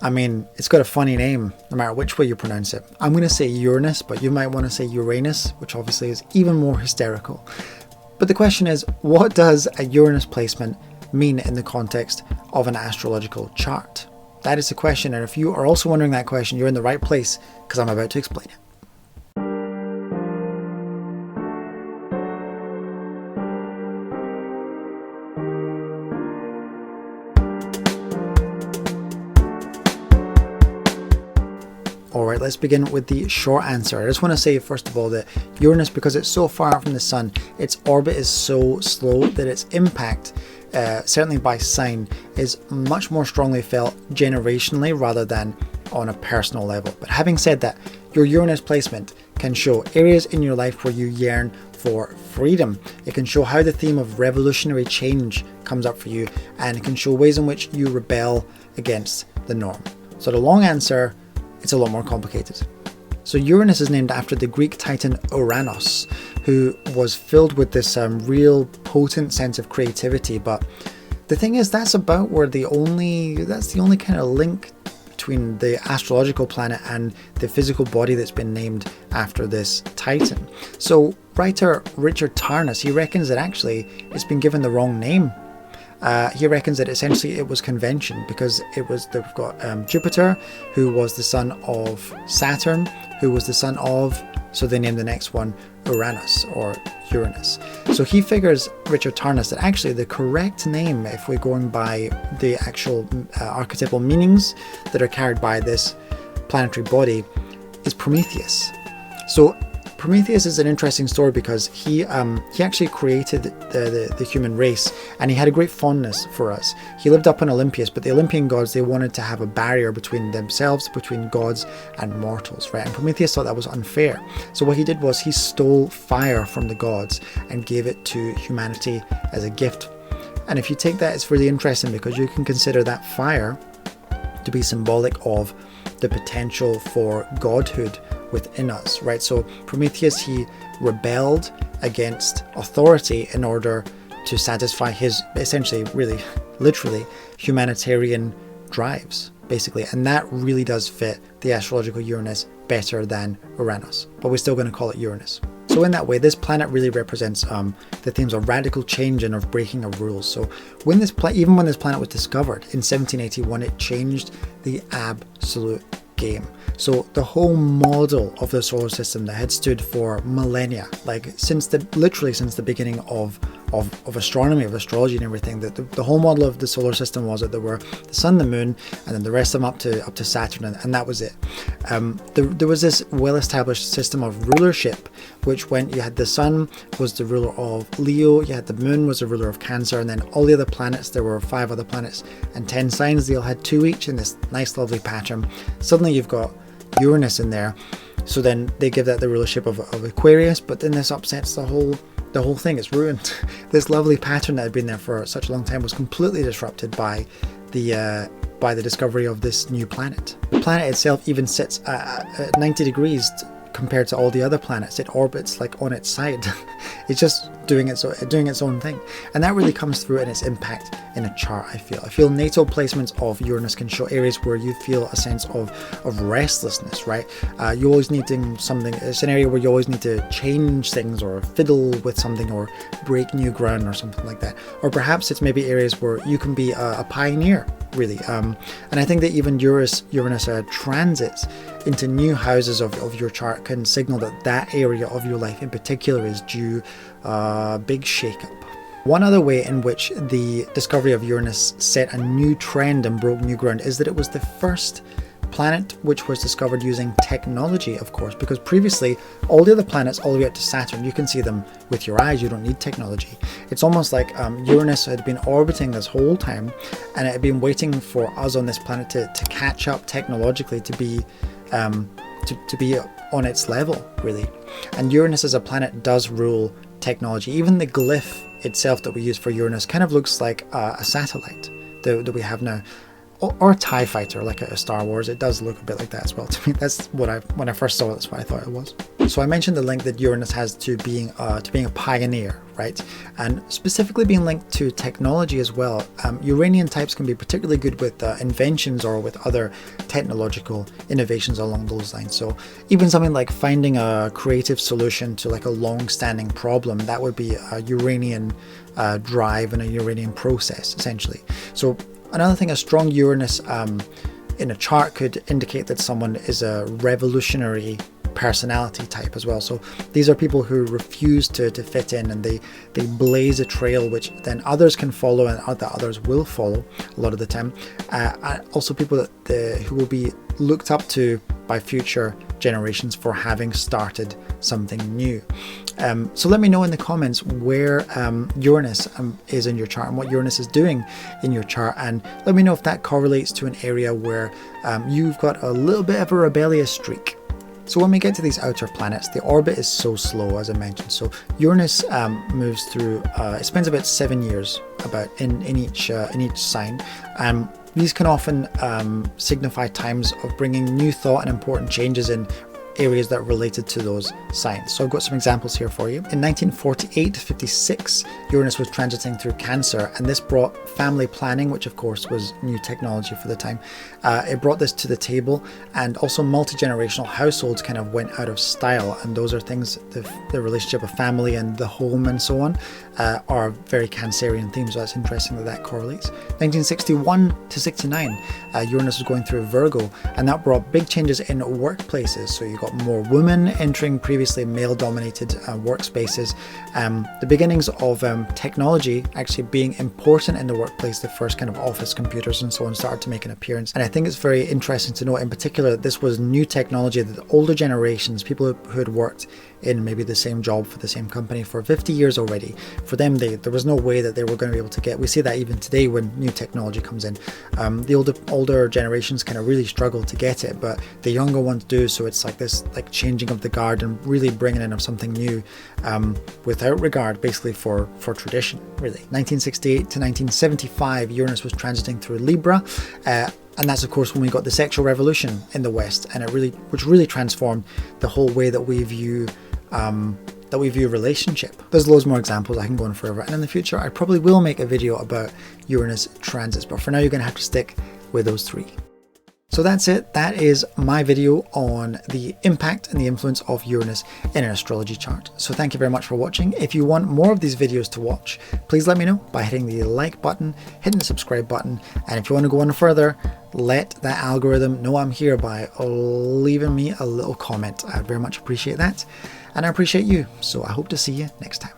I mean, it's got a funny name, no matter which way you pronounce it. I'm going to say Uranus, but you might want to say Uranus, which obviously is even more hysterical. But the question is, what does a Uranus placement mean in the context of an astrological chart? That is the question, and if you are also wondering that question, you're in the right place, because I'm about to explain it. Alright, let's begin with the short answer. I just want to say first of all that Uranus, because it's so far from the Sun, its orbit is so slow that its impact, certainly by sign, is much more strongly felt generationally rather than on a personal level. But having said that, your Uranus placement can show areas in your life where you yearn for freedom. It can show how the theme of revolutionary change comes up for you, and it can show ways in which you rebel against the norm. So the long answer, it's a lot more complicated. So Uranus is named after the Greek titan Ouranos, who was filled with this real potent sense of creativity. But the thing is, that's the only kind of link between the astrological planet and the physical body that's been named after this titan. So writer Richard Tarnas, he reckons that actually it's been given the wrong name. He reckons that essentially it was convention, because they've got Jupiter, who was the son of Saturn, who was the son of, so they named the next one Uranus or Uranus. So he figures, Richard Tarnas, that actually the correct name, if we're going by the actual archetypal meanings that are carried by this planetary body, is Prometheus. So Prometheus is an interesting story because he actually created the human race, and he had a great fondness for us. He lived up on Olympus, but the Olympian gods, they wanted to have a barrier between themselves, between gods and mortals, right? And Prometheus thought that was unfair. So what he did was he stole fire from the gods and gave it to humanity as a gift. And if you take that, it's really interesting because you can consider that fire to be symbolic of the potential for godhood within us, right? So Prometheus, he rebelled against authority in order to satisfy his essentially, really, literally humanitarian drives, basically. And that really does fit the astrological Uranus better than Uranus, but we're still going to call it Uranus. So in that way, this planet really represents the themes of radical change and of breaking of rules. So even when this planet was discovered in 1781, it changed the absolute game. So the whole model of the solar system that had stood for millennia, like literally since the beginning of astronomy, of astrology and everything, that the whole model of the solar system was that there were the sun, the moon, and then the rest of them up to Saturn, and that was it. There was this well-established system of rulership, which went, you had the sun was the ruler of Leo, you had the moon was the ruler of Cancer, and then all the other planets, there were 5 other planets and 10 signs, they all had 2 each in this nice lovely pattern. Suddenly you've got Uranus in there, so then they give that the rulership of Aquarius, but then this upsets the whole thing. It's ruined. This lovely pattern that had been there for such a long time was completely disrupted by the discovery of this new planet. The planet itself even sits at 90 degrees compared to all the other planets. It orbits like on its side. It's just doing its own thing, and that really comes through in its impact in a chart. I feel natal placements of Uranus can show areas where you feel a sense of restlessness, right? You always need something. It's an area where you always need to change things or fiddle with something or break new ground or something like that. Or perhaps it's maybe areas where you can be a pioneer, really. And I think that even Uranus transits into new houses of your chart can signal that area of your life in particular is due a big shake-up. One other way in which the discovery of Uranus set a new trend and broke new ground is that it was the first planet which was discovered using technology, of course, because previously all the other planets all the way up to Saturn, you can see them with your eyes, you don't need technology. It's almost like Uranus had been orbiting this whole time, and it had been waiting for us on this planet to catch up technologically, to be on its level, really. And Uranus as a planet does rule technology. Even the glyph itself that we use for Uranus kind of looks like a satellite that we have now. or a TIE fighter like a Star Wars. It does look a bit like that as well to me. That's what when I first saw it, that's what I thought it was. So I mentioned the link that Uranus has to being a pioneer, right? And specifically being linked to technology as well. Uranian types can be particularly good with inventions or with other technological innovations along those lines. So even something like finding a creative solution to like a long-standing problem, that would be a Uranian drive and a Uranian process, essentially. So another thing, a strong Uranus in a chart could indicate that someone is a revolutionary personality type as well. So these are people who refuse to fit in, and they blaze a trail which then others can follow and that others will follow a lot of the time. Also people who will be looked up to by future generations for having started something new. So let me know in the comments where Uranus is in your chart and what Uranus is doing in your chart, and let me know if that correlates to an area where you've got a little bit of a rebellious streak. So when we get to these outer planets, the orbit is so slow, as I mentioned. So Uranus moves through, it spends about 7 years about in each sign. These can often signify times of bringing new thought and important changes in areas that are related to those signs. So I've got some examples here for you. In 1948-56, Uranus was transiting through Cancer, and this brought family planning, which of course was new technology for the time. It brought this to the table, and also multi-generational households kind of went out of style, and those are things, the relationship of family and the home and so on are very Cancerian themes, so that's interesting that correlates. 1961-69, Uranus was going through Virgo, and that brought big changes in workplaces. So you got more women entering previously male-dominated workspaces. The beginnings of technology actually being important in the workplace. The first kind of office computers and so on started to make an appearance. And I think it's very interesting to note in particular that this was new technology that the older generations, people who had worked in maybe the same job for the same company for 50 years already, for them there was no way that they were going to be able to get. We see that even today when new technology comes in. The older generations kind of really struggle to get it, but the younger ones do. So it's like this changing of the guard and really bringing in of something new without regard basically for tradition, really. 1968 to 1975, Uranus was transiting through Libra, and that's of course when we got the sexual revolution in the West, and which really transformed the whole way that we view relationship. There's loads more examples, I can go on forever, and in the future I probably will make a video about Uranus transits, but for now you're going to have to stick with those three. So that's it. That is my video on the impact and the influence of Uranus in an astrology chart. So thank you very much for watching. If you want more of these videos to watch, please let me know by hitting the like button, hitting the subscribe button, and if you want to go on further, let that algorithm know I'm here by leaving me a little comment. I'd very much appreciate that, and I appreciate you. So I hope to see you next time.